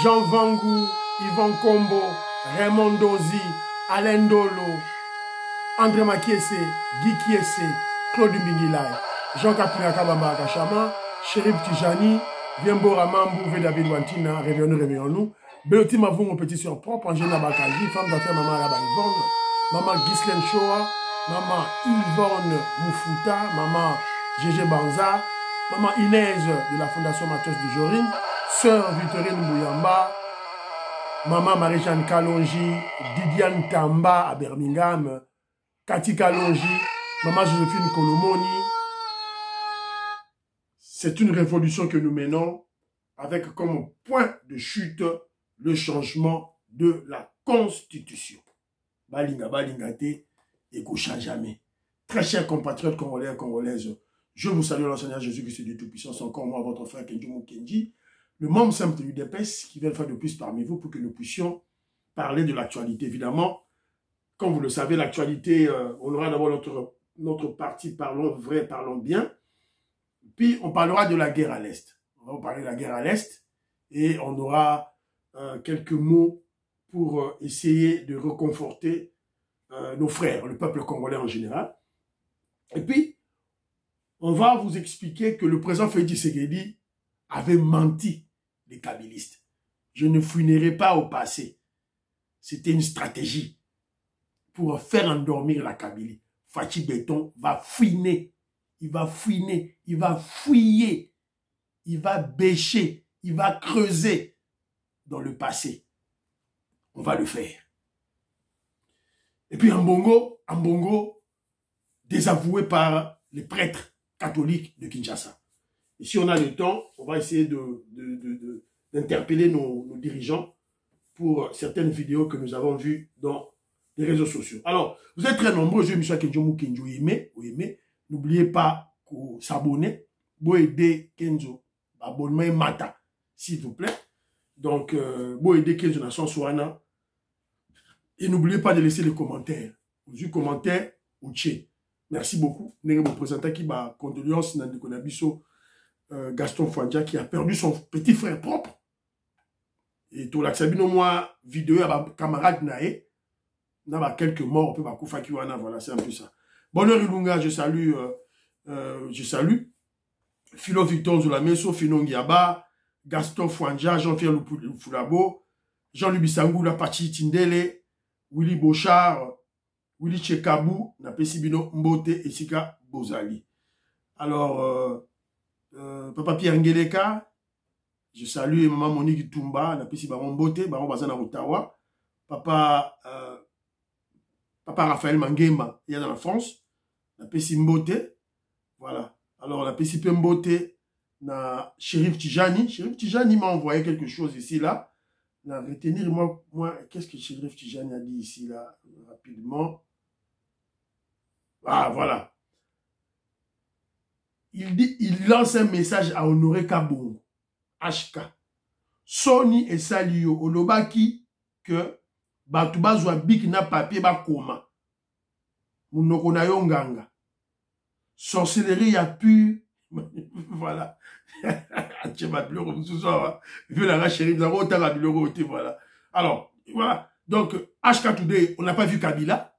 Jean Vangou, Yvan Kombo, Raymond Dozi, Alain Dolo, André Makiese, Guy Kiese, Claude Mbingilai, Jean Kapina Kabamba Kachama, Chérif Tijani, Viembo Ramambou, David Wantina, réveillons-nous. Beloti Mavou, mon petit soeur propre, Angela Bakaji, femme d'affaires Maman Rabba Yvonne, Maman Ghislaine Shoa, Maman Yvonne Moufuta, Maman Gégé Banza, Maman Inès de la Fondation Matos de Jorine, Sœur Victorine Bouyamba, Maman Marie-Jeanne Kalonji, Didiane Tamba à Birmingham, Cathy Kalonji, Maman Joséphine Kolomoni. C'est une révolution que nous menons avec comme point de chute le changement de la Constitution. Balinga, balingate, et coucha jamais. Très chers compatriotes congolais et congolaises, je vous salue dans Seigneur Jésus-Christ de Tout-Puissance, encore moi, votre frère Kenjumo Kenji, le membre simple de l'UDPS qui vient faire de plus parmi vous pour que nous puissions parler de l'actualité. Évidemment, comme vous le savez, l'actualité, on aura d'abord notre partie Parlons vrai, parlons bien. Puis on parlera de la guerre à l'Est. On va vous parler de la guerre à l'Est et on aura quelques mots pour essayer de reconforter nos frères, le peuple congolais en général. Et puis, on va vous expliquer que le président Félix Tshisekedi avait menti les kabylistes. Je ne fouinerai pas au passé. C'était une stratégie pour faire endormir la Kabylie. Fachi Béton va fouiner. Il va fouiner, il va fouiller, il va bêcher, il va creuser dans le passé. On va le faire. Et puis en Bongo, désavoué par les prêtres catholiques de Kinshasa. Et si on a le temps, on va essayer d'interpeller nos dirigeants pour certaines vidéos que nous avons vues dans les réseaux sociaux. Alors, vous êtes très nombreux, je suis M. Kenjomu Kenjo, vous aimez. N'oubliez pas de s'abonner. Vous aider Kenzo. Abonnement et mata, s'il vous plaît. Donc, vous aider Kenzo dans son soin. Et n'oubliez pas de laisser les commentaires. Vous commentaires au tché. Merci beaucoup. Nous vous présenter qui va condoléances dans le Gaston Fouandja qui a perdu son petit frère propre. Et tout l'accabino moi vidéo à camarade nae. N'a quelques morts, on peut pas koufa kiwana, voilà, c'est un peu ça. Bonheur Ilunga, je salue Philo Victor Zolameso, Finon Giaba, Gaston Fouandja, Jean-Pierre Lufulabo, Jean-Louis Bissangou, Pachi Tindele, Willy Bochard, Willy Chekabou, Napesibino Mbote et Sika Bozali. Alors, Papa Pierre Ngeleka, je salue Maman Monique Tumba, Napesibaron Mbote, Baron Bazana Ottawa, Papa Raphaël Manguema, il y a dans la France. La Pessi Mbote, voilà. Alors la Pessi Mbote, na Chérif Tijani. Chérif Tijani m'a envoyé quelque chose ici, là. Na retenir, moi qu'est-ce que Chérif Tijani a dit ici, là, rapidement. Ah, voilà. Il lance un message à Honoré Kabongo, HK. Sony et Salio, Olobaki, que Batouba Zouabik na papier ba koma. Mounoko na yonganga. Sorcellerie ya pu. Voilà. Alors, voilà. Donc, HK Today, on n'a pas vu Kabila.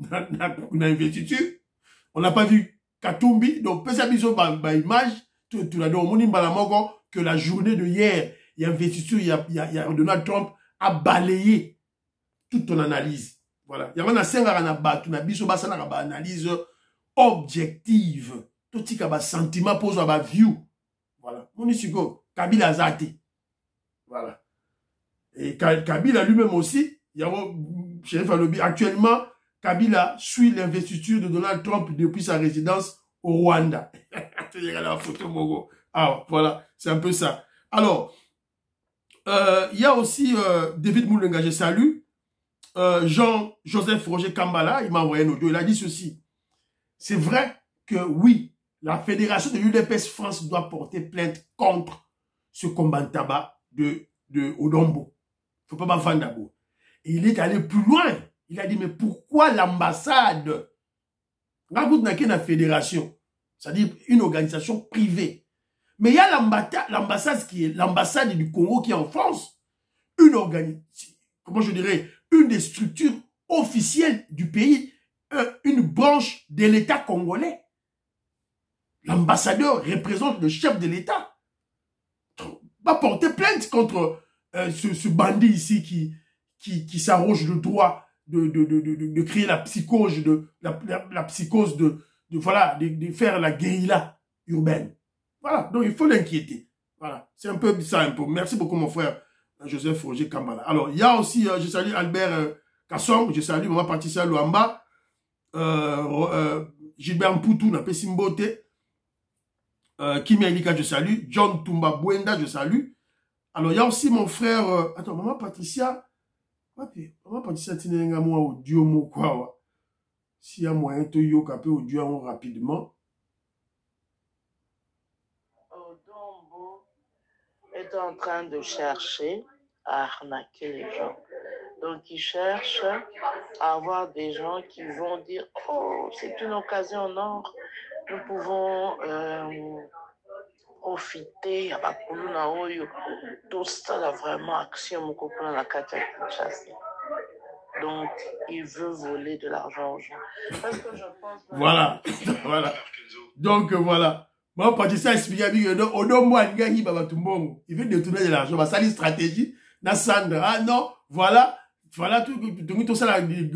On a investiture. On n'a pas vu Katumbi. Donc, peut-être image. Tu l'as dit au Moni Mbalamogo que la journée de hier, il y a investiture, il y a Donald Trump a balayé toute ton analyse. Voilà. Il y a une analyse objective. Tout ce qui a sentiment pose à view. Voilà. Mon isigo, Kabila Zati. Voilà. Et Kabila lui-même aussi, il y a Chérif Alobi, actuellement, Kabila suit l'investiture de Donald Trump depuis sa résidence au Rwanda. La photo Mogo. Ah, voilà. C'est un peu ça. Alors, il y a aussi David Moulenga, je salue. Jean-Joseph Roger Kambala, il m'a envoyé un audio, il a dit ceci. C'est vrai que oui, la fédération de l'UDPS France doit porter plainte contre ce combat tabac de Odombo. Il ne faut pas m'en d'abord. Et il est allé plus loin. Il a dit, mais pourquoi l'ambassade? La fédération, c'est-à-dire une organisation privée. Mais il y a l'ambassade qui est l'ambassade du Congo qui est en France. comment je dirais, une des structures officielles du pays, une branche de l'État congolais. L'ambassadeur représente le chef de l'État. Va porter plainte contre ce bandit ici qui s'arroge le droit de créer la psychose, la psychose voilà, de faire la guérilla urbaine. Voilà, donc il faut l'inquiéter. Voilà, c'est un peu ça un peu. Merci beaucoup mon frère Joseph Roger Kambala. Alors, il y a aussi, je salue Albert Kassom, je salue Maman Patricia Luamba, Gilbert Mpoutou, Napé Simbote, Kimi Elika, je salue, John Tumba Bwenda, je salue. Alors, il y a aussi mon frère, attends, Maman Patricia, Maman Patricia, tu n'es pas moi audio, moi quoi. S'il y a moyen de yo capé audio rapidement. Odombo est en train de chercher à arnaquer les gens. Donc, il cherche à avoir des gens qui vont dire « Oh, c'est une occasion en or, nous pouvons profiter. » Tout ça, là, vraiment, action, mon copain, la carte chasse. Donc, il veut voler de l'argent aux gens. Parce que je pense... Voilà, voilà. Donc, voilà. Moi, quand ça explique à lui, il veut détourner de l'argent. Ça, c'est une stratégie. Ah non, voilà. Voilà tout ça, alors, il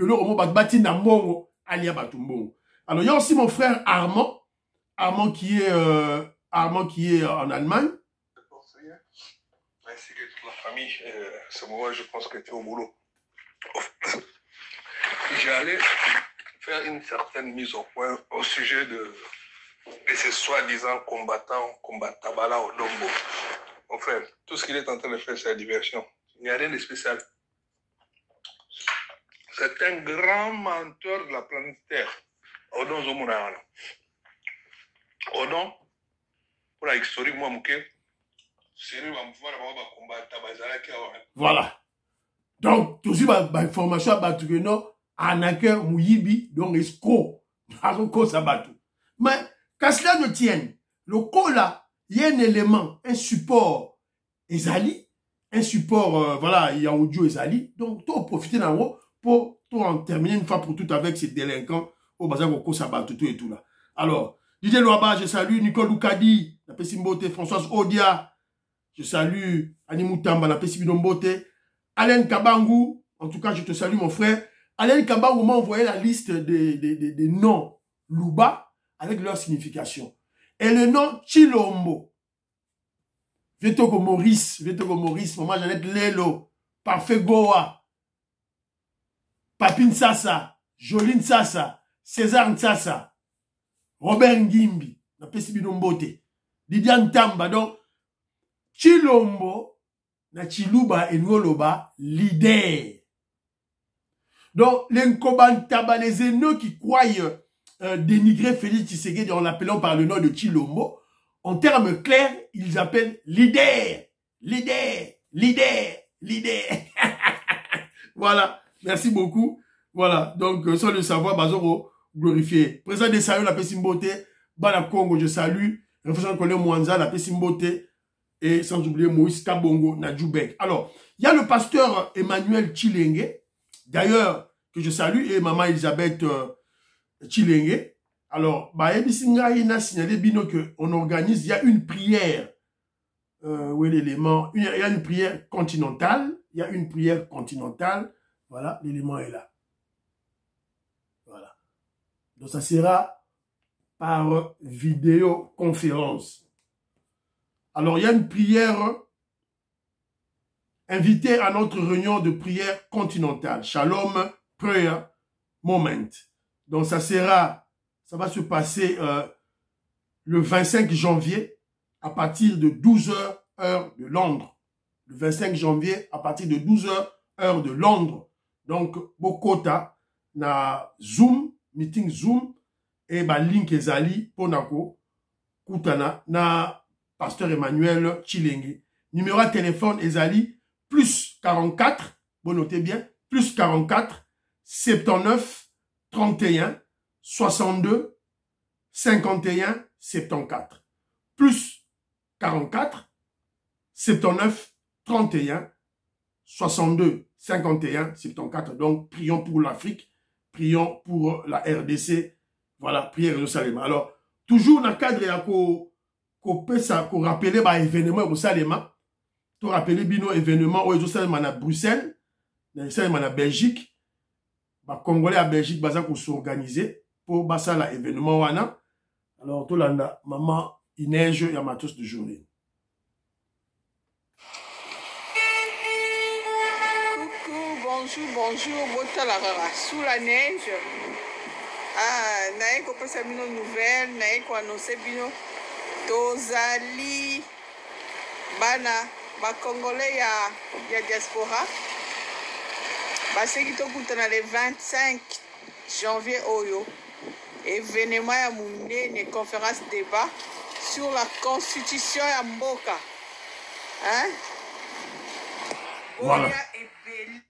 y a aussi mon frère Armand. Armand qui est en Allemagne. Ainsi que toute la famille, ce moment, je pense que tu es au boulot. J'allais faire une certaine mise au point au sujet de ces soi-disant combattabala au Dombo. Mon frère, tout ce qu'il est en train de faire, c'est la diversion. Il n'y a rien de spécial. C'est un grand menteur de la planète Terre. Odon Zomunana. Odon, pour la historique, moi, voilà. Donc, tout ça, information à battre, non, Anake Mouyibi, donc escroc. Mais, qu'à cela ne tienne, le cas là, il y a un élément, un support Ezali, un support, voilà, il y a audio Ezali. Donc, tu as profité d'en haut pour en terminer une fois pour toutes avec ces délinquants au bazar au Kosabat, tout et tout là. Alors, Didier Loaba, je salue Nicole Loukadi, la Pessimbote, Françoise Odia, je salue Animou Tamba, la Pessibinombote, Alain Kabangou, en tout cas, je te salue mon frère. Alain Kabangou m'a envoyé la liste des noms Louba avec leur signification. Et le nom Chilombo, Vetoko Maurice, Maman Jeannette Lelo, Parfait Goa, Papine Sassa, Joline Sassa, César Nsassa, Robert Ngimbi, la Pessibinombote, Didiane Tamba, donc, Chilombo, na Chiluba et Nwoloba, leader. Donc, les Nkobantaba, les ennemis qui croient dénigrer Félix Tshisekedi en l'appelant par le nom de Chilombo, en termes clairs, ils appellent leader, leader, leader, leader. Voilà, merci beaucoup. Voilà, donc, sans le savoir, Bazoro, glorifié. Président des Sayo, la Pessimbote, Bana Congo, je salue. Référent Colin Mwanza, la Pessimbote. Et sans oublier Moïse Kabongo Nadjoubek. Alors, il y a le pasteur Emmanuel Chilenge, d'ailleurs, que je salue, et maman Elisabeth Chilenge. Alors, il a signalé qu'on organise, il y a une prière, où est l'élément, il y a une prière continentale, voilà, l'élément est là. Voilà. Donc, ça sera par vidéoconférence. Alors, il y a une prière invitée à notre réunion de prière continentale. Shalom Prayer Moment. Donc, ça va se passer le 25 janvier à partir de 12 h heure de Londres. Le 25 janvier à partir de 12 h heure de Londres. Donc, Bokota, na Zoom, meeting Zoom, et link ezali, ponako, Koutana, na Pasteur Emmanuel Chilenge. Numéro de téléphone Ezali, plus 44, vous notez bien, plus 44, 79, 31, 62, 51, 74. Plus 44, 79, 31, 62 51 74. Donc, prions pour l'Afrique, prions pour la RDC. Voilà, priez Jérusalem. Alors, toujours dans le cadre qu'on rappelle les événements au Jérusalem, pour rappeler bino événements au Jérusalem à Bruxelles, Jérusalem à Belgique, les Congolais à Belgique vont s'organiser pour basala événement wana. Alors, tout là, maman il neige et amatos de journée. Bonjour, botalarara sous la neige. Ah, nae ko pesa bino nouvelle, nae ko annoncer bino tozali bana ba congolais ya diaspora. Baseki tokutana le 25 janvier oyo. Événement ya munene, conférence débat sur la constitution ya mboka. Hein? Voilà.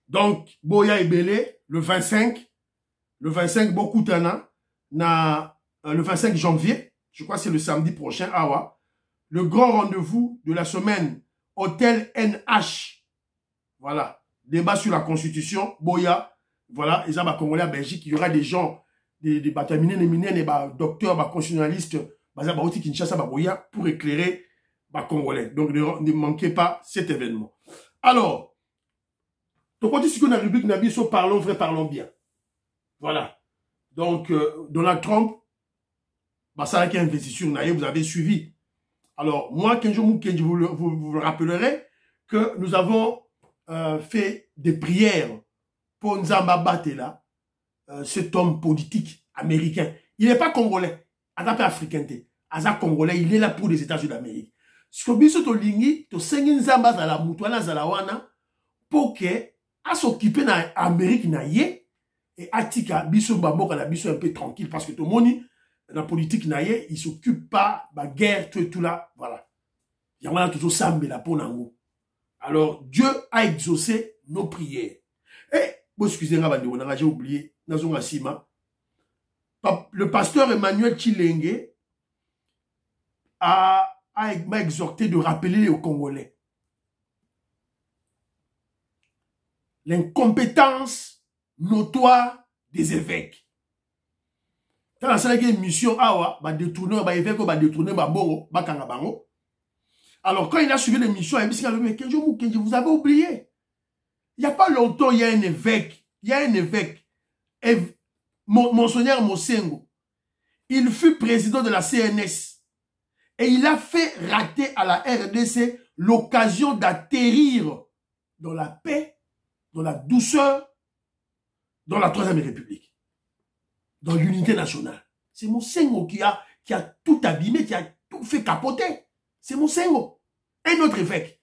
Donc, Boya et Belé, le 25, beaucoup tana, le 25 janvier, je crois que c'est le samedi prochain, Awa, le grand rendez-vous de la semaine, Hôtel NH. Voilà. Débat sur la Constitution, Boya, voilà, et ça va Congolais à Belgique, il y aura des gens, des bataminés, des docteurs, des constitutionnalistes, Kinshasa, Boya, pour éclairer les Congolais. Donc, ne manquez pas cet événement. Alors, donc, on dit que dans la rubrique Nabiso, parlons vrai, parlons bien. Voilà. Donc, Donald Trump, ça a été investiture, vous avez suivi. Alors, moi, Kenjo Moukenji, vous le rappellerez que nous avons fait des prières pour Nzamba Batela, cet homme politique américain. Il n'est pas congolais, il n'est pas africain, il est congolais, il est là pour les États-Unis d'Amérique. Ce que biso to lingi, to sengi Nzamba za la mutuana za la wana, pour que à s'occuper na Amérique na ye et atika biso bamoka na biso un peu tranquille parce que tout le monde dans la politique na ye il s'occupe pas de la guerre tout là voilà il y a toujours sambe la pour nango. Alors Dieu a exaucé nos prières et bon excusez-moi j'ai oublié nazonga sima le pasteur Emmanuel Chilenge m'a exhorté de rappeler aux Congolais l'incompétence notoire des évêques. Dans la salle de mission, awa, ba détourner, ba évêque, ba détourner, ba bongo, ba kangabango. Alors, quand il a suivi l'émission, il a dit, mais Kenji, vous avez oublié. Il n'y a pas longtemps, il y a un évêque, Monseigneur Mosengo. Il fut président de la CNS. Et il a fait rater à la RDC l'occasion d'atterrir dans la paix, dans la douceur, dans la Troisième République, dans l'unité nationale. C'est Mosengo qui a tout abîmé, qui a tout fait capoter. C'est Mosengo, un autre évêque.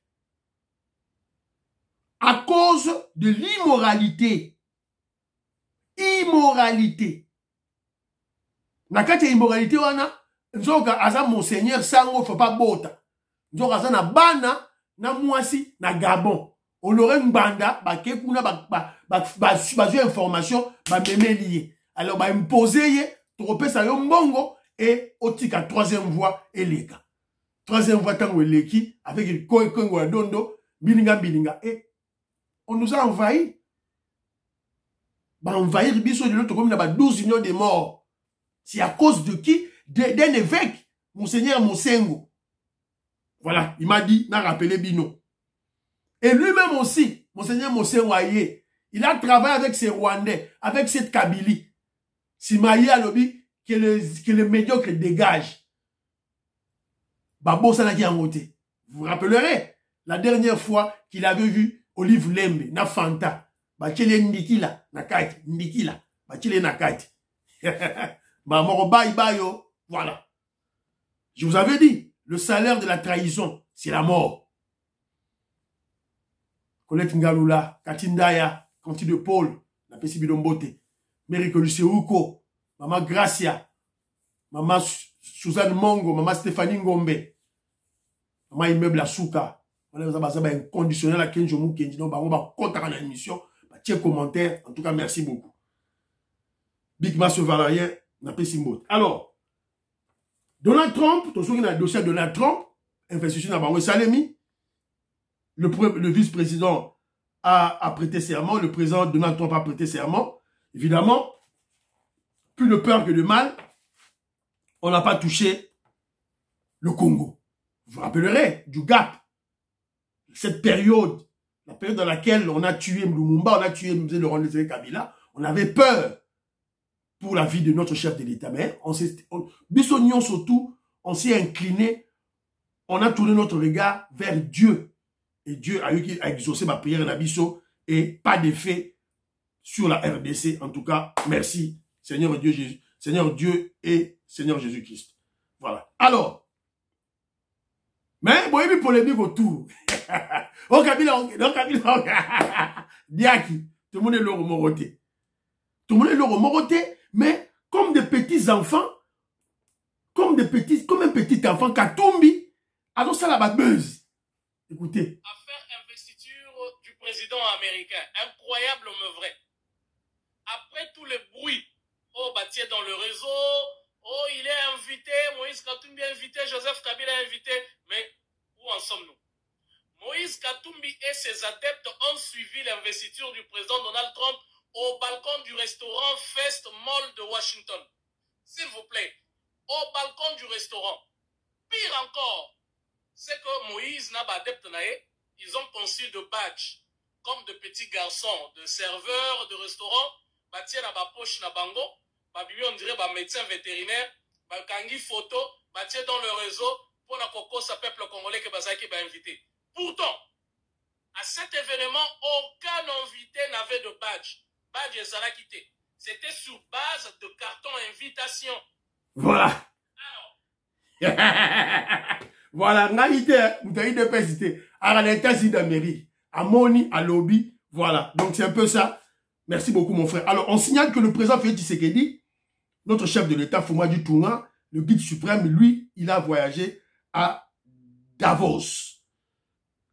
À cause de l'immoralité. Immoralité. Nakati immoralité wana, nzoka aza Monseigneur sango faut pas bota. Nzoka aza na bana na mwasi na Gabon. On aurait une banda, information, lié. Alors, imposer, troper ça yon bongo, et otika troisième voie, eleka. Troisième voie, tango eleki, avec le kongo dondo, bilinga, et on nous a envahi. Envahir biso de l'autre comme il y a 12 millions de morts. C'est à cause de qui? D'un évêque, Monseigneur Mosengo. Voilà, il m'a dit, n'a rappelé Bino. Et lui-même aussi, Monseigneur Mosengo, il a travaillé avec ces Rwandais, avec cette Kabylie. Si Maïe a lobby, que le médiocre dégage. Babo Sanaki Angote. Vous vous rappellerez, la dernière fois qu'il avait vu Olive Lembe, na Fanta, Bachele Ndikila, Nakati, Ndikila, Bachele Nakati. Bayo, voilà. Je vous avais dit, le salaire de la trahison, c'est la mort. Colette Ngalula, Katindaya, Canti de Paul, la Pessi Bidombote, Mérico Luceuko, Maman Gracia, Maman Suzanne Mongo, Maman Stéphanie Ngombe, Maman Immeuble Asuka. On a un conditionnel à Kenjo Moukenji, on va compter dans l'émission, tiens commentaire, en tout cas merci beaucoup. Big Mass Valarien, na Pessi Mbote. Alors, Donald Trump, tu sais, le dossier de Donald Trump, investition à Bango Salemi, le vice-président a prêté serment, le président Donald Trump a prêté serment. Évidemment, plus de peur que de mal, on n'a pas touché le Congo. Vous vous rappellerez du gap, cette période, la période dans laquelle on a tué Lumumba, on a tué Laurent Désiré Kabila, on avait peur pour la vie de notre chef de l'État. Mais Bissonion surtout, on s'est incliné, on a tourné notre regard vers Dieu. Et Dieu a exaucé ma prière en Abisso et pas d'effet sur la RDC. En tout cas, merci Seigneur Dieu, Jésus, Seigneur Dieu et Seigneur Jésus-Christ. Voilà. Alors, mais bon, il y a une polémique autour. Oh, Kabila, Diaki, tout le monde est le remoroté. Tout le monde est le remoroté, mais comme des petits enfants, comme un petit enfant, Katumbi, alors ça la buzz. Écoutez. Affaire investiture du président américain. Incroyable mais vrai. Après tous les bruits, oh, bâti dans le réseau, oh, il est invité, Moïse Katumbi est invité, Joseph Kabila est invité, mais où en sommes-nous? Moïse Katumbi et ses adeptes ont suivi l'investiture du président Donald Trump au balcon du restaurant Fest Mall de Washington. S'il vous plaît, au balcon du restaurant. Pire encore, c'est que Moïse n'a pas d'adepte, ils ont conçu de badges, comme de petits garçons, de serveurs de restaurants, bâtis à la poche na bango, on dirait médecin vétérinaire, kangi photo, bâtis dans le réseau, pour la coco, sa peuple congolais que Bazaki va inviter. Pourtant, à cet événement, aucun invité n'avait de badge. Badge et Zala quitté. C'était sur base de carton invitation. Voilà. Voilà, Nalité, vous avez deux pesité. À l'État-Unis d'Amérique, à Moni, à Lobby, voilà. Donc c'est un peu ça. Merci beaucoup, mon frère. Alors, on signale que le président Félix Tshisekedi, notre chef de l'État, Foumadou Tounga, le guide suprême, lui, il a voyagé à Davos.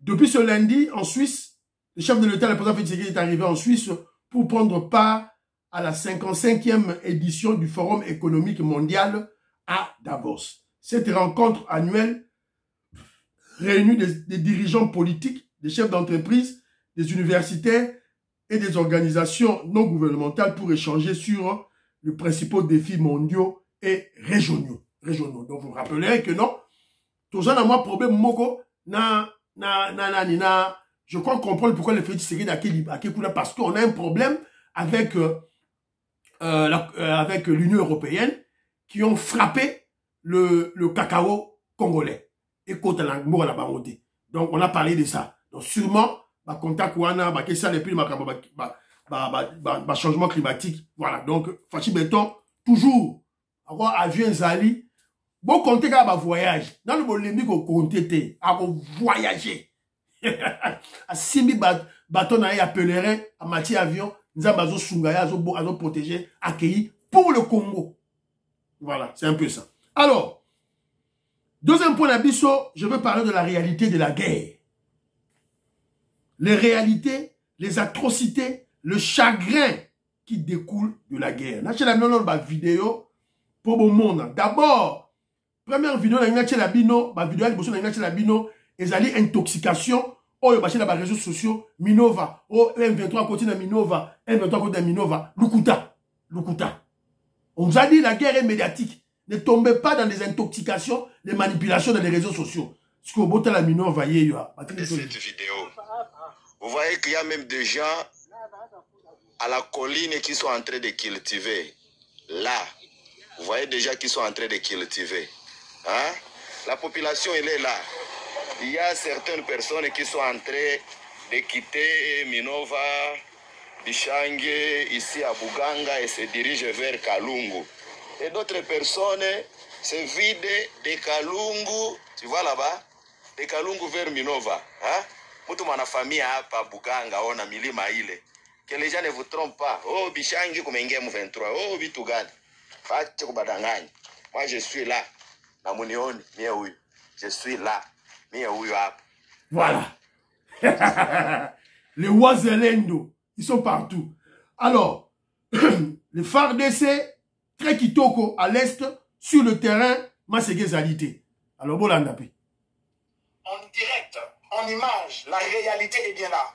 Depuis ce lundi, en Suisse, le chef de l'État, le président Félix Tshisekedi, est arrivé en Suisse pour prendre part à la 55e édition du Forum économique mondial à Davos. Cette rencontre annuelle réunit des dirigeants politiques, des chefs d'entreprise, des universitaires et des organisations non gouvernementales pour échanger sur les principaux défis mondiaux et régionaux. Donc vous vous rappelez que non, tout ça n'a pas problème moko je crois comprendre pourquoi le Félix Tshisekedi à Kekula, parce qu'on a un problème avec avec l'Union européenne qui ont frappé le cacao congolais. Et donc on a parlé de ça. Donc sûrement, contact changement climatique. Voilà. Donc, Fachi Béton, toujours, avoir avion Zali. Bon, compter à voyage. Dans le bolémique, on comptait à voyager. À 6000 bâtons à pèlerin, à matière avion, nous avons Sungaya, à protéger, accueilli pour le Congo. Voilà, c'est un peu ça. Alors, deuxième point d'Abisso, je veux parler de la réalité de la guerre. Les réalités, les atrocités, le chagrin qui découle de la guerre. Nous avons une vidéo pour le monde. D'abord, première vidéo, nous avons une intoxication. Oh, il y a des réseaux sociaux. Minova. Oh, M23 côté de Minova. M23 côté de Minova. Lukuta. On nous a dit la guerre est médiatique. Ne tombez pas dans les intoxications, les manipulations dans les réseaux sociaux. Ce que vous avez la Minova, cette vidéo. Vous voyez qu'il y a même des gens à la colline qui sont en train de cultiver. Là, vous voyez déjà qu'ils sont en train de cultiver. Hein? La population, elle est là. Il y a certaines personnes qui sont en train de quitter Minova, Bichange, ici à Buganga et se dirigent vers Kalungu. Et d'autres personnes se vident de Kalungu, tu vois là-bas, de Kalungu vers Minova. Hein? Mutu mana famille hapa Buganga ona milima ile. Que les gens ne vous trompent pas. Oh Bichangi kumeingia M23. Oh vitu gani? Fache kubadanganya. Moi je suis là. Na munioni mie huyu. Je suis là. Mie huyu hapa. Voilà. Les Wazelendo, ils sont partout. Alors, les FARDC très kitoko à l'est sur le terrain Masségué-Zalité. Alors Bolandapé. En direct, en image, la réalité est bien là.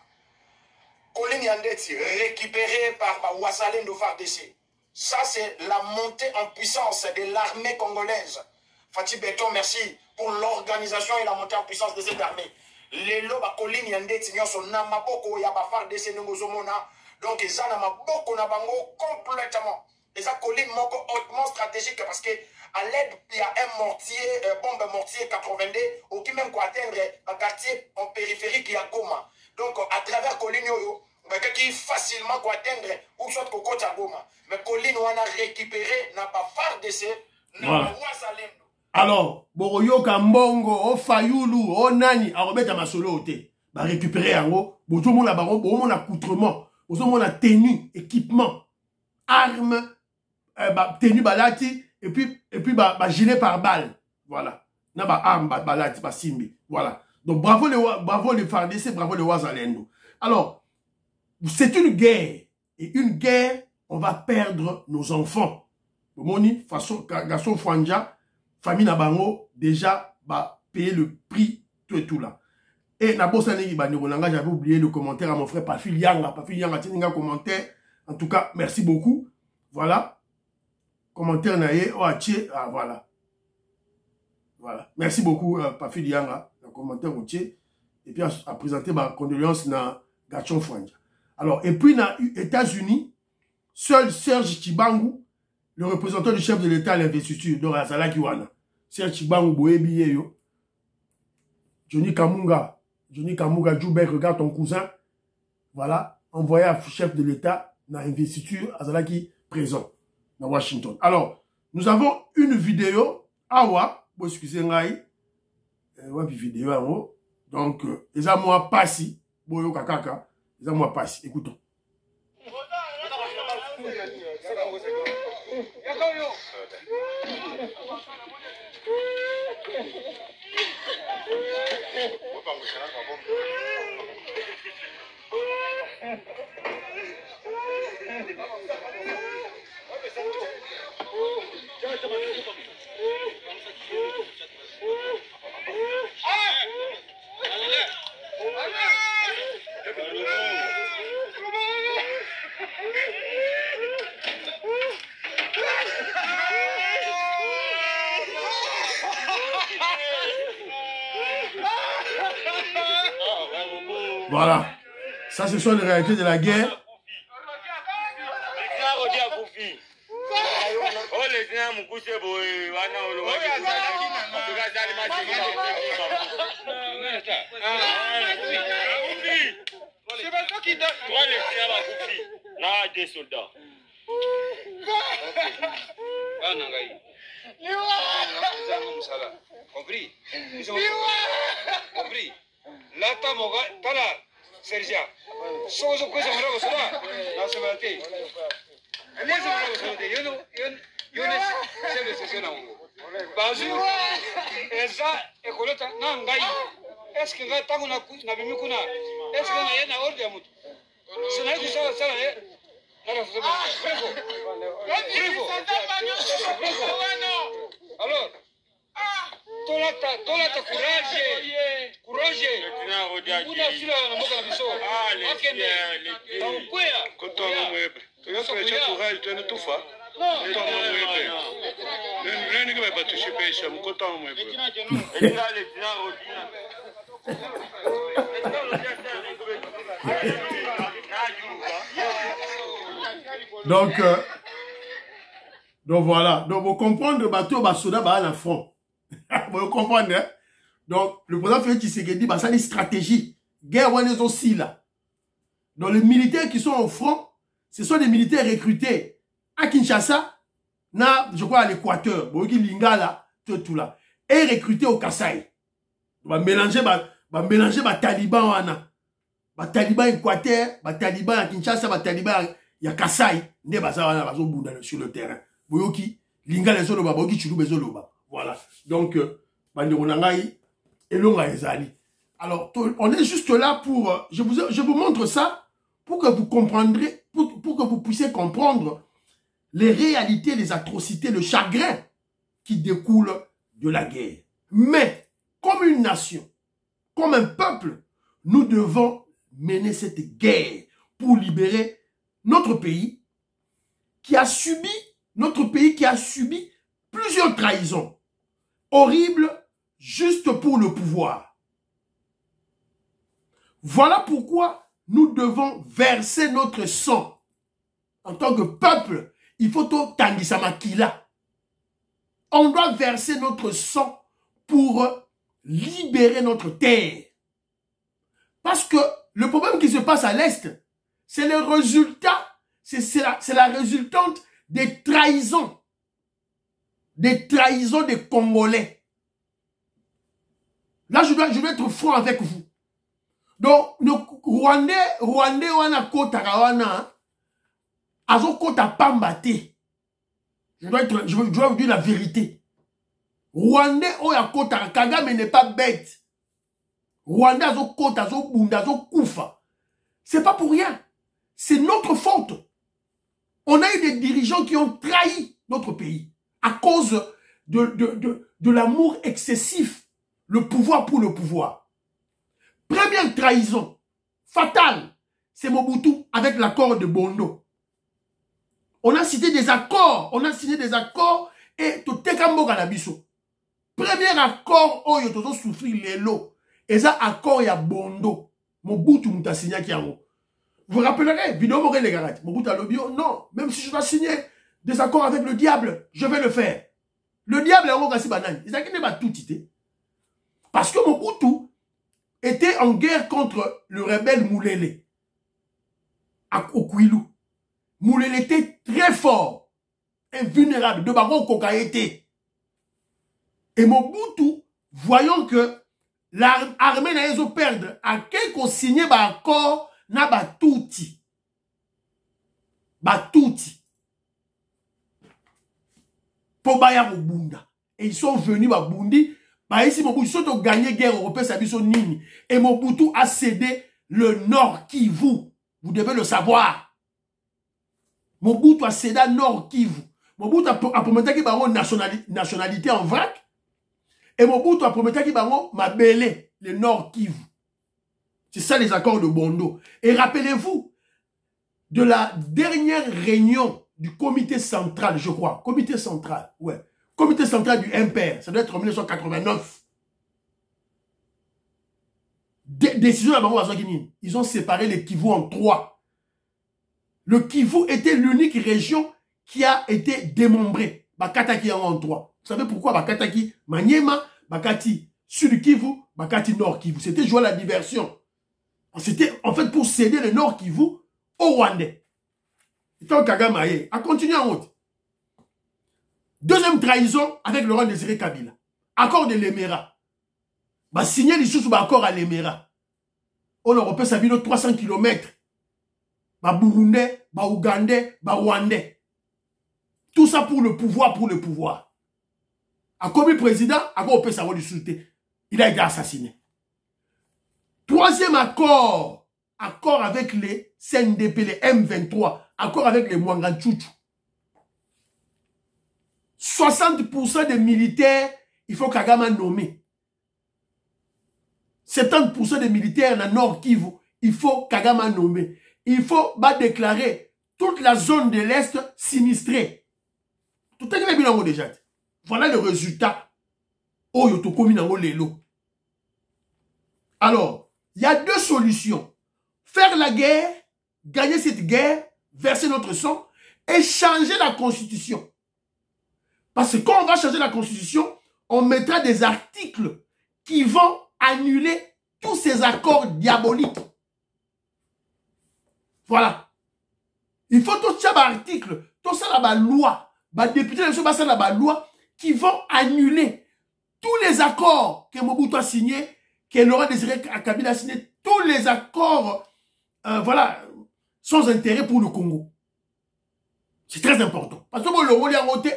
Colline Yandeti, récupérée par Ouazalendo FARDC. Ça, c'est la montée en puissance de l'armée congolaise. Fatih Beton, merci pour l'organisation et la montée en puissance de cette armée. Les lobes Colline Yandeti, son namaboko, yaba FARDC, nungozomona. Donc, ils ont maboko na bango complètement. Ils ont Colline moko hautement stratégique parce que à l'aide, il y a un mortier, bombe mortier 82, ou qui même quoi atteindre un quartier en périphérie qui est à Goma. Donc, à travers Colline Yoyo, qui facilement quoi atteindre ou soit Koko Goma. Mais Colline, on a récupéré, n'a pas FARDC, n'a pas Ouazalendo. Alors, Boroyo Kambongo, O Fayulu, O Nani, Arobeta Masolo Ote, va récupérer en haut, Bozo mon baron, Bozo mon accoutrement, Bozo mon tenue, équipement, armes, tenue balati, et puis gilet par balle. Voilà. N'a pas arme, balati, pas simbi. Voilà. Donc, bravo les FARDC, bravo les Ouazalendo. Alors, c'est une guerre. Et une guerre, on va perdre nos enfants. Moni, façon, garçon Fwanja, famille Nabango, déjà, va payer le prix, tout et tout là. Et j'avais oublié le commentaire à mon frère Pafil Yanga. Pafil Yanga, tu as un commentaire. En tout cas, merci beaucoup. Voilà. Commentaire naïe, voilà. Voilà. Merci beaucoup, Pafil Yanga, le commentaire routier. Et puis, à présenter ma condoléance dans Gachon Fwanja. Alors, et puis, dans les États-Unis, seul Serge Chibangu, le représentant du chef de l'État à l'investiture, de Razala Kiwana. Serge Chibangu, Boebi, yo. Johnny Kamunga, Djoubek, regarde ton cousin. Voilà, envoyé à chef de l'État dans l'investiture, Azalaki présent dans Washington. Alors, nous avons une vidéo. Awa, bon, excusez-moi, vidéo en haut. Donc, les amours passi, boyo kakaka, les amours passi. Écoutons. Voilà. Ça, ce sont les réalités de la guerre. Là, des soldats. Compris? Compris? Là, t'as mon gars, t'as là, Sergia. Sozo cosa me lo so là. La sebate. Moi je me lo so de. Yo ne sais le c'est là. Bazu. Eza ekoleta na ngai. Est-ce que nga tangu na bimi kuna? Est-ce que na yena ordre ya mutu? Sina hizo sawa sawa alors, tolata courage. Una fila na mboka na biso. Akende. Tankwea. Kotongo mwebe. Toyoka courage tena tufa. Kotongo mwebe. Nani kama batushipesha mkotongo mwebe. Donc voilà. Donc vous comprenez le bateau Basoda à la front. Vous comprenez, hein? Donc le président Félix Tshisekedi, ça une stratégie. Guerre on est aussi là. Donc les militaires qui sont au front, ce sont des militaires recrutés à Kinshasa, je crois à l'Équateur, Lingala, tout là, et recrutés au Kasaï. On va mélanger les talibans Taliban Équateur, Taliban à Kinshasa, Taliban ya Kasaï, ne baza sur le terrain. Boyoki, Lingala zoloba, boyoki chulube zoloba. Voilà. Donc, alors, on est juste là pour... Je vous montre ça pour que vous comprendrez, pour que vous puissiez comprendre les réalités, les atrocités, le chagrin qui découle de la guerre. Mais, comme une nation, comme un peuple, nous devons mener cette guerre pour libérer notre pays qui a subi plusieurs trahisons horribles juste pour le pouvoir. Voilà pourquoi nous devons verser notre sang. En tant que peuple, il faut tout Tanguy Makila. On doit verser notre sang pour libérer notre terre. Parce que le problème qui se passe à l'Est, c'est le résultat, c'est la résultante des trahisons des Congolais. Là, je dois être franc avec vous. Donc, le Rwandais wana kota kawana, azo kota pambate. Je dois vous dire la vérité. Rwandais oya kota Kagame n'est pas bête. Rwandais azo kota, azo bunda, azo koufa. C'est pas pour rien. C'est notre faute. On a eu des dirigeants qui ont trahi notre pays à cause de l'amour excessif, le pouvoir pour le pouvoir. Première trahison fatale, c'est Mobutu avec l'accord de Bondo. On a cité des accords, signé des accords et tout Tekamboga na biso. Premier accord, oh yo tozo souffrir lelo. Et ça accord ya Bondo. Mobutu muta signé ki yango. Vous vous rappellerez, vidéo Morel les gars, Mobutu a lobby, non, même si je dois signer des accords avec le diable, je vais le faire. Le diable est en gasi banane. Il s'agit pas tout tité. Parce que Mobutu était en guerre contre le rebelle Moulele. À Okwilu. Moulele était très fort, invulnérable, de baron Kokaete. Et Mobutu, voyant que l'armée n'a pas perdre, à quelqu'un signé un accord, na batouti. Batouti. Pour Baya Mobunda. Et ils sont venus à Bundi. Bah ici, Mobutu, ils ont gagné guerre européenne, ça biso nini. Et Mobutu a cédé le Nord Kivu. Vous devez le savoir. Mobutu a cédé à Nord Kivu. Mobutu a prometté qu'il y a une nationalité en vrac. Et Mobutu a prometté qu'il y a Mabele, le Nord Kivu. C'est ça les accords de Bondo. Et rappelez-vous de la dernière réunion du comité central, je crois. Comité central, ouais. Comité central du MPR, ça doit être en 1989. Décision de la Guinée. Ils ont séparé le Kivu en 3. Le Kivu était l'unique région qui a été démembrée. Bakataki en 3. Vous savez pourquoi Bakataki, Maniema, Bakati, Sud Kivu, Bakati Nord Kivu. C'était jouer à la diversion. C'était en fait pour céder le Nord Kivu au Rwandais. Et tant Kagame a continué en route. Deuxième trahison avec Laurent Désiré Kabila. Accord de l'Emera. Bah signer les sous accord à l'Emera. On Européen ça vit 300 km. Bah Burundais, bah Ougandais, bah Rwandais. Tout ça pour le pouvoir, A comme président, à quoi on peut savoir du soutien. Il a été assassiné. Troisième accord. Accord avec les CNDP, les M23. Accord avec les Mwanganchouchou. 60% des militaires, il faut Kagame nommer. 70% des militaires dans Nord Kivu, il faut Kagame nommer. Il faut déclarer toute la zone de l'Est sinistrée. Tout est bien déjà. Voilà le résultat. Oh, yo to komi nango lelo. Alors, il y a deux solutions. Faire la guerre, gagner cette guerre, verser notre sang et changer la constitution. Parce que quand on va changer la constitution, on mettra des articles qui vont annuler tous ces accords diaboliques. Voilà. Il faut tout ça article, tout ça la loi, député la loi qui vont annuler tous les accords que Mobutu a signés, que Laurent Désiré Kabila a signé, tous les accords, voilà, sans intérêt pour le Congo. C'est très important. Parce que le rôle est en côté,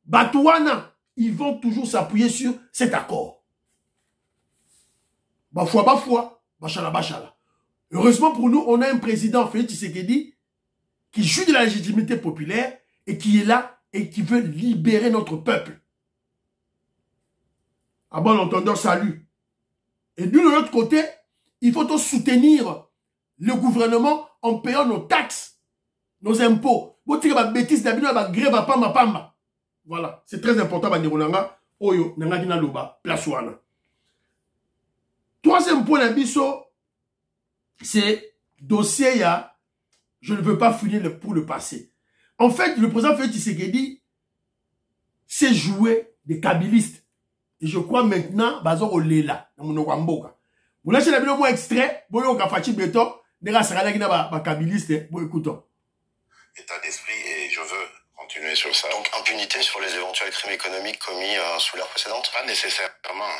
Batouana, ils vont toujours s'appuyer sur cet accord. Bafoua, bachala. Heureusement pour nous, on a un président, Félix Tshisekedi, qui joue de la légitimité populaire et qui est là et qui veut libérer notre peuple. À bon entendeur, salut. Et de l'autre côté, il faut soutenir le gouvernement en payant nos taxes, nos impôts. Botika ba bêtise d'abino ba grève ba pamba pamba. Voilà, c'est très important ba ndirolanga oyo nanga dina loba place wana. Troisième point d'abisso, c'est dossier ya je ne veux pas fouiller pour le passé. En fait, le président Félix Tshisekedi s'est joué des kabylistes. Et je crois maintenant, Bazor Olela, dans mon Okamboka. Vous lâchez la vidéo, moi extrait, vous voyez, Fachi Beton, des races à kabylistes, bon, écoutons. État d'esprit, et je veux continuer sur ça. Donc, impunité sur les éventuels crimes économiques commis sous l'ère précédente? Pas nécessairement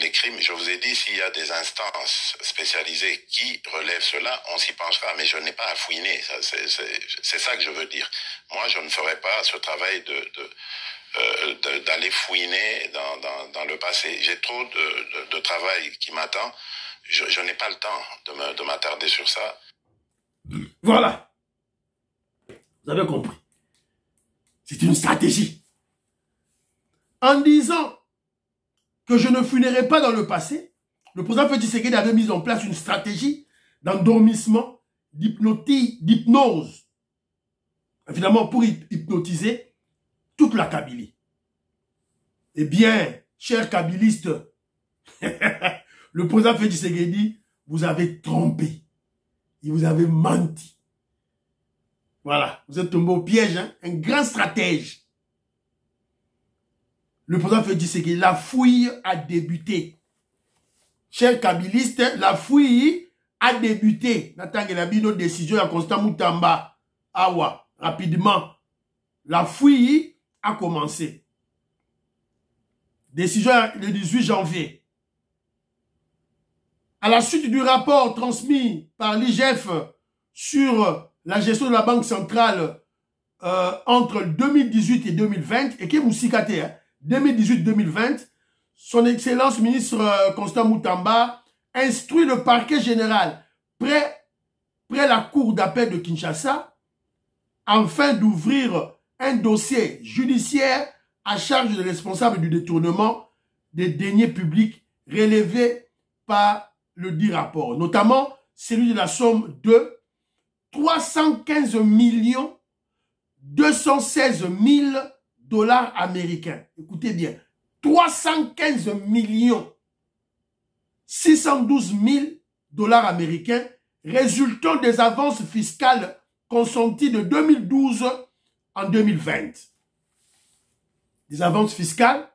les crimes. Je vous ai dit, s'il y a des instances spécialisées qui relèvent cela, on s'y penchera. Mais je n'ai pas à fouiner. C'est ça que je veux dire. Moi, je ne ferai pas ce travail d'aller fouiner dans le passé. J'ai trop de travail qui m'attend. Je n'ai pas le temps de m'attarder sur ça. Voilà. Vous avez compris. C'est une stratégie. En disant que je ne fouinerai pas dans le passé, le président Félix Tshisekedi avait mis en place une stratégie d'endormissement, d'hypnose. Évidemment, pour hypnotiser toute la Kabylie. Eh bien, chers kabylistes, le président Félix Tshisekedi vous avez trompé. Il vous avait menti. Voilà, vous êtes tombé au piège, hein? Un grand stratège. Le président Félix Tshisekedi, la fouille a débuté. Chers kabylistes, la fouille a débuté. N'attendez la bino décision à Constant Moutamba. Awa, rapidement. La fouille a commencé. Décision le 18 janvier. À la suite du rapport transmis par l'IGF sur la gestion de la Banque centrale entre 2018 et 2020, et qui est Moussikate, hein, 2018-2020, son Excellence ministre Constant Moutamba instruit le parquet général près la cour d'appel de Kinshasa afin d'ouvrir un dossier judiciaire à charge des responsables du détournement des deniers publics relevés par le dit rapport, notamment celui de la somme de 315 216 000 dollars américains. Écoutez bien. 315 612 000 dollars américains résultant des avances fiscales consenties de 2012 en 2020. Des avances fiscales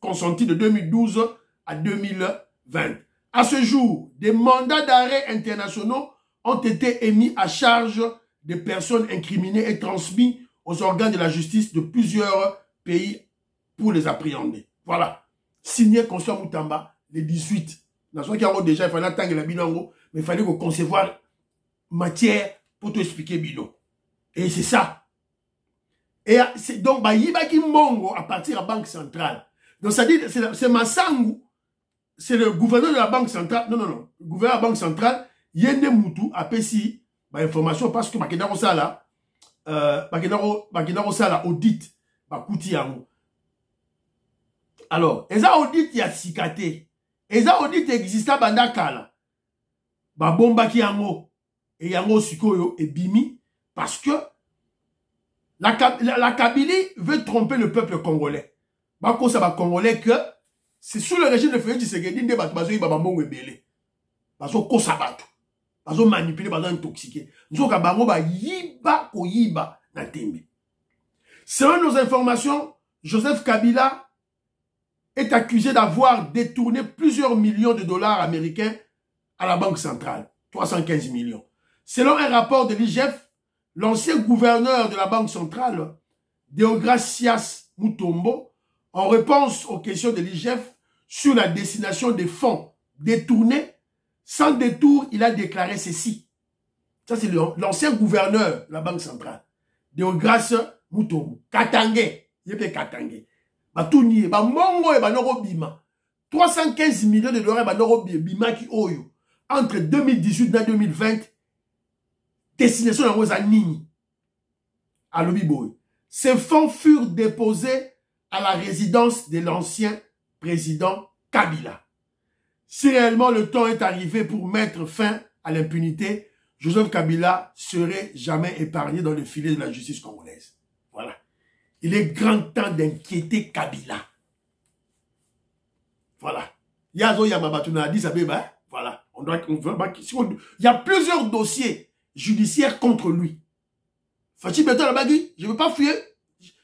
consenties de 2012 à 2020. À ce jour, des mandats d'arrêt internationaux ont été émis à charge des personnes incriminées et transmis aux organes de la justice de plusieurs pays pour les appréhender. Voilà. Signé Constant Moutamba le 18. Dans ce cas, déjà, il fallait attendre la bilan, mais il fallait concevoir matière pour t'expliquer bilan. Et c'est ça. Et donc, Yibaki Mongo à partir de la Banque centrale. Donc, ça dit, c'est Massangu, c'est le gouverneur de la Banque centrale. Non. Le gouverneur de la Banque centrale, Yende Moutou a payé information parce que Bakendaro Sala, audit, Bakouti Yango. Alors, eza audit ya sikate. Eza audit exista bandakala. Babombaki yango. Et yango sikoyo et bimi. Parce que la Kabylie veut tromper le peuple congolais. Bako sa ba congolais que c'est sous le régime de Félix Tshisekedi nde bazo yiba bambongo ebele. Bazo kosa bato. Bazo manipuler, bazo intoxiquer. Nzoka bango ba yiba ko yiba na tembe. Selon nos informations, Joseph Kabila est accusé d'avoir détourné plusieurs millions de dollars américains à la Banque centrale. 315 millions. Selon un rapport de l'IGF, l'ancien gouverneur de la Banque centrale, Deogracias Mutombo, en réponse aux questions de l'IGF sur la destination des fonds détournés, sans détour, il a déclaré ceci. Ça, c'est l'ancien gouverneur de la Banque centrale. Deogracias Mutombo. Katangé. Yépe Katangé. Batouni, Mongo et Banoro Bima. 315 millions de dollars Banoro Bima qui oyo. Entre 2018 et 2020, destination de Rosanini. À l'Obiboy. Ces fonds furent déposés à la résidence de l'ancien président Kabila. Si réellement le temps est arrivé pour mettre fin à l'impunité, Joseph Kabila serait jamais épargné dans le filet de la justice congolaise. Voilà. Il est grand temps d'inquiéter Kabila. Voilà. Yazo Yamabatuna a dit ça, voilà. Il y a plusieurs dossiers judiciaires contre lui. Fachi Beto la bagui, je ne veux pas fuir.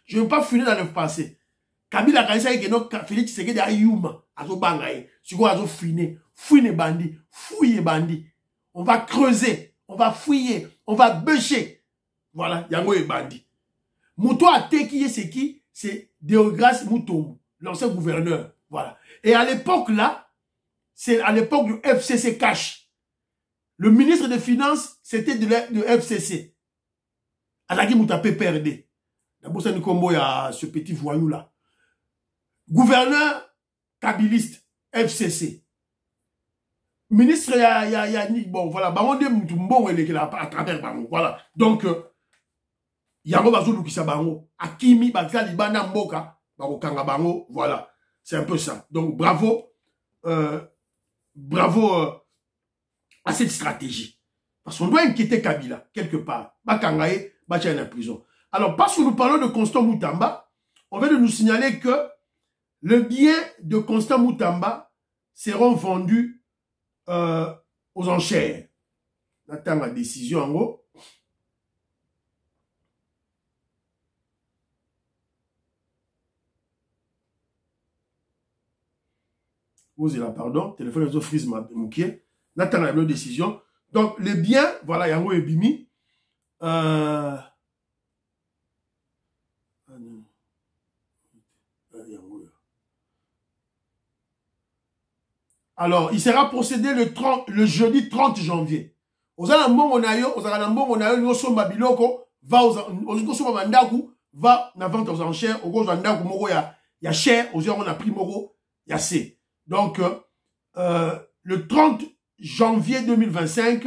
Je ne veux pas fuir dans le passé. Kabila Kaisa et Geno Félix Tshisekedi a Yuma. Azo Bangaye. Sugo Azo Fouine. Fouine bandi. Fouille bandi. On va creuser. On va fouiller. On va bêcher. Voilà. Yango et bandi. Mouto Ate qui est c'est qui? C'est Deograce Mutombo, l'ancien gouverneur. Voilà. Et à l'époque là, c'est à l'époque du FCC Cash. Le ministre des Finances, c'était de FCC. Alagi Moutapé PRD. D'abord, c'est un combo à ce petit voyou là. Gouverneur kabiliste, FCC. Ministre, bon, voilà, Baron de Moutoumbo, il est à travers Baron. Voilà. Donc, Yango Bazou Lukisa Baron, Akimi, Baksa Libana Mboka, Baro Kanga Baron, voilà. C'est un peu ça. Donc, bravo. Bravo à cette stratégie. Parce qu'on doit inquiéter Kabila, quelque part. Bakangaye, Bachana en prison. Alors, parce que nous parlons de Constant Moutamba, on vient de nous signaler que le bien de Constant Moutamba seront vendus aux enchères. On attend la décision en gros. Vous avez la pardon, téléphone de frise Moukier. On attend la décision. Donc, les biens, voilà, Yango et Bimi. Alors, il sera procédé le jeudi 30 janvier. Va na vente aux enchères, au gauche d'Andaku Moro, il y a cher, aux on a pris Moro, il y a C. Donc, le 30 janvier 2025,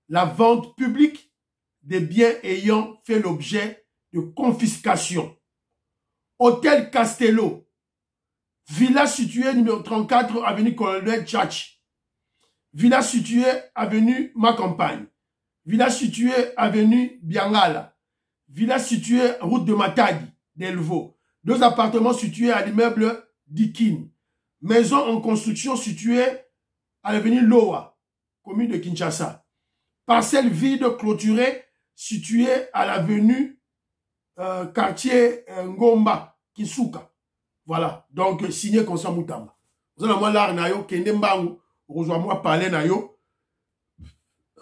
la vente publique des biens ayant fait l'objet de confiscation. Hôtel Castello, villa située numéro 34, avenue Colonel Tchatch. Villa située avenue Ma Campagne. Villa située avenue Biangala. Villa située route de Matadi, d'Elvo. 2 appartements situés à l'immeuble Dikin. Maison en construction située à l'avenue Loa, commune de Kinshasa. Parcelle vide clôturée située à l'avenue quartier Ngomba, Kisuka. Voilà. Donc, signé Constant Moutamba. Vous avez moi l'art nayo, kende mbangu, rejoins moi parler nayo.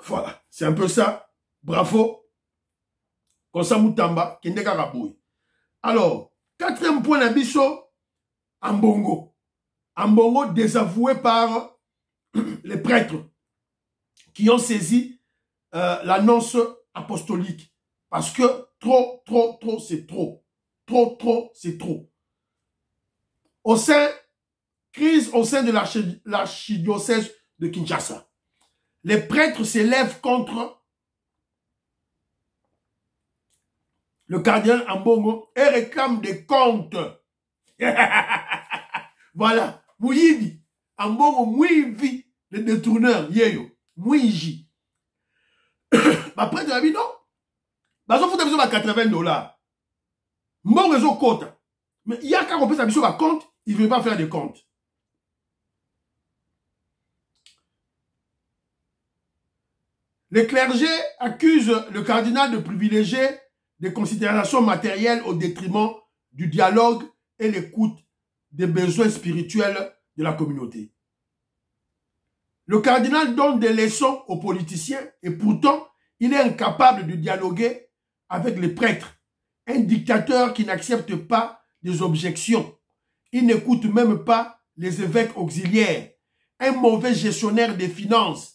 Voilà. C'est un peu ça. Bravo. Constant Moutamba, kende karaboui. Alors, 4e point d'abisso, Ambongo. Ambongo désavoué par les prêtres qui ont saisi l'annonce apostolique. Parce que trop, c'est trop. Trop, c'est trop. Crise au sein de l'archidiocèse de Kinshasa. Les prêtres s'élèvent contre le cardinal Ambongo et réclament des comptes. Voilà. Mouyibi. Ambongo Mouyibi. Le détourneur. Yeyo. Mouiji. Ma prêtre a dit non. Bah, ça faut besoin de $80. Mon réseau compte. Mais il y a qu'à qu'on peut s'habiller sur ma compte, il ne veut pas faire de compte. Les clergés accusent le cardinal de privilégier des considérations matérielles au détriment du dialogue et l'écoute des besoins spirituels de la communauté. Le cardinal donne des leçons aux politiciens et pourtant, il est incapable de dialoguer avec les prêtres. Un dictateur qui n'accepte pas des objections. Il n'écoute même pas les évêques auxiliaires. Un mauvais gestionnaire des finances.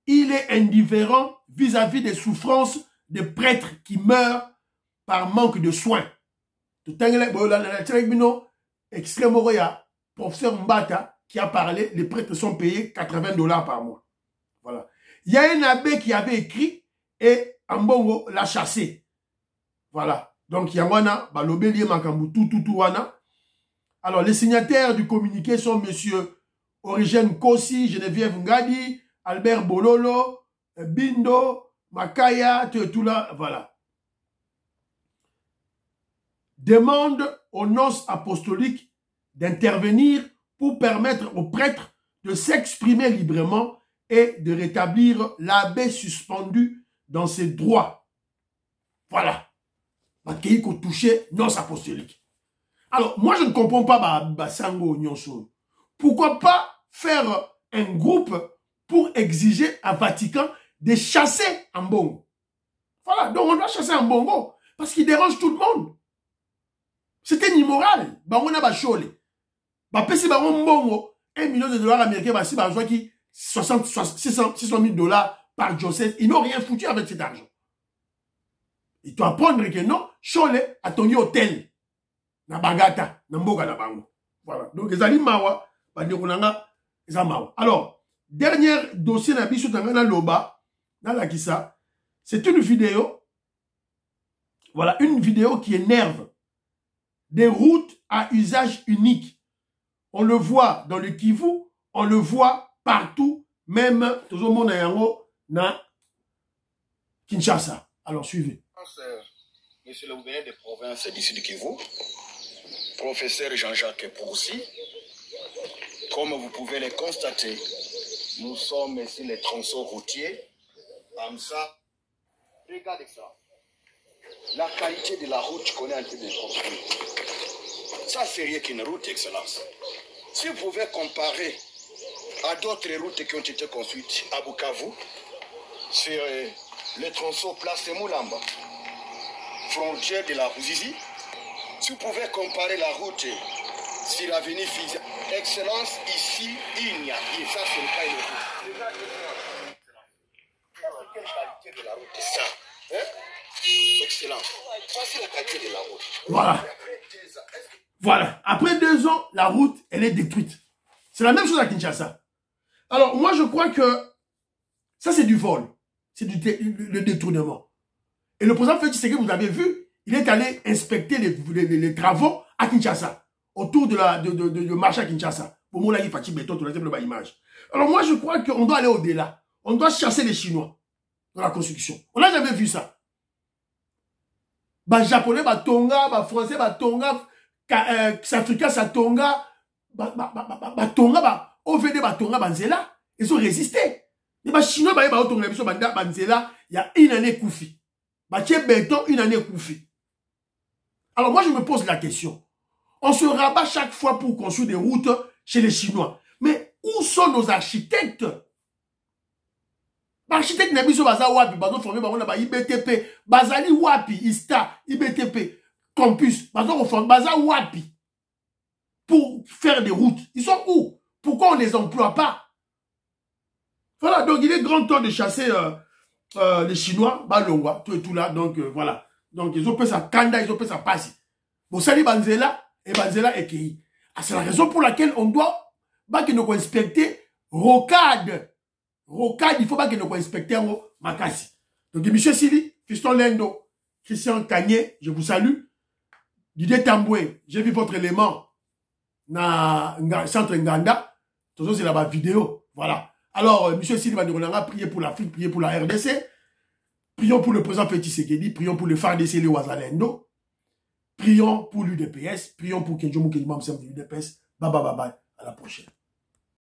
Il est indifférent vis-à-vis des souffrances des prêtres qui meurent par manque de soins. Extrêmement, il y a professeur Mbata qui a parlé, les prêtres sont payés $80 par mois. Voilà. Il y a un abbé qui avait écrit et Ambongo l'a chassé. Voilà. Donc, il y a wana, balobeli makambu tout wana. Alors, les signataires du communiqué sont monsieur Origène Kossi, Geneviève Ngadi, Albert Bololo, Bindo, Makaya, tout là, voilà. Demande aux nonces apostoliques d'intervenir pour permettre aux prêtres de s'exprimer librement et de rétablir l'abbé suspendu dans ses droits. Voilà. Makei ko touché nonces apostoliques. Alors, moi, je ne comprends pas Basango Nyonso. Pourquoi pas faire un groupe pour exiger à Vatican de chasser Ambongo? Voilà, donc on doit chasser Ambongo parce qu'il dérange tout le monde. C'était immoral. On a bachole. Pesi Mbongo, $1 million américains, basi besoin qui 600 000 $ par diocèse. Ils n'ont rien foutu avec cet argent. Il doit apprendre que non, Chole a ton hôtel. Na bagata, na mboga na bango. Voilà. Donc, les alimawa, alors, dernier dossier na biso tangana loba, na la kisa, c'est une vidéo, voilà, une vidéo qui énerve. Des routes à usage unique. On le voit dans le Kivu, on le voit partout, même tout le monde na Kinshasa. Alors, suivez. Monsieur le gouverneur de province d'ici du Kivu, professeur Jean-Jacques Poussi, comme vous pouvez le constater, nous sommes sur les tronçons routiers. Comme ça, regardez ça. La qualité de la route qu'on est en train de construire. Ça, c'est rien qu'une route, Excellence. Si vous pouvez comparer à d'autres routes qui ont été construites à Bukavu, sur le tronçon Place Moulamba, frontière de la Ruzizi, si vous pouvez comparer la route sur l'avenue Fiza, Excellence, ici, il n'y a rien. Ça, c'est pas une route. Quelle qualité de la route est ça? Hein? Excellence. Ça, c'est la qualité de la route. Voilà. Voilà. Après 2 ans, la route, elle est détruite. C'est la même chose à Kinshasa. Alors, moi, je crois que ça, c'est du vol. C'est le détournement. Et le président Félix Tshisekedi, vous avez vu, il est allé inspecter les travaux à Kinshasa, autour de marché à Kinshasa. Pour moi, là, il fatigue béton, tout le image. Alors, moi, je crois qu'on doit aller au-delà. On doit chasser les Chinois dans la construction. On n'a jamais vu ça. Japonais, Tonga, Français, Tonga, Africains, Tonga, Tonga, OVD, Tonga, Banzela. Ils ont résisté. Les Chinois, Banzela, il y a une année Koufi. Béton, une année Koufi. Alors moi, je me pose la question. On se rabat chaque fois pour construire des routes chez les Chinois. Mais où sont nos architectes? L'architecte n'a pas besoin de wapi, bazo formé ba IBTP, bazali wapi, ISTA, IBTP, campus, bazo formé baza wapi pour faire des routes. Ils sont où? Pourquoi on ne les emploie pas? Voilà, donc il est grand temps de chasser les Chinois, Balongwa, tout et tout là, donc voilà. Donc ils ont fait ça Kanda, ils ont fait ça Passi. Bon, Sali Banzela et Banzela et Kei. C'est la raison pour laquelle on doit que nous respecter Rocade. Rocade, il faut pas que nous respections Makassi. Donc, M. Sili, Christian Lendo, Christian Kanye, je vous salue. Didier Tamboué, j'ai vu votre élément dans le centre Nganda. Tout ça, c'est là-bas vidéo. Voilà. Alors, M. Sili va nous prier pour l'Afrique, prier pour la RDC. Prions pour le président Félix Tshisekedi, prions pour le FARDC, le Ouazalendo. Prions pour l'UDPS, prions pour Kenjo Moukedi Mamsem de l'UDPS. Bye bye bye bye. À la prochaine.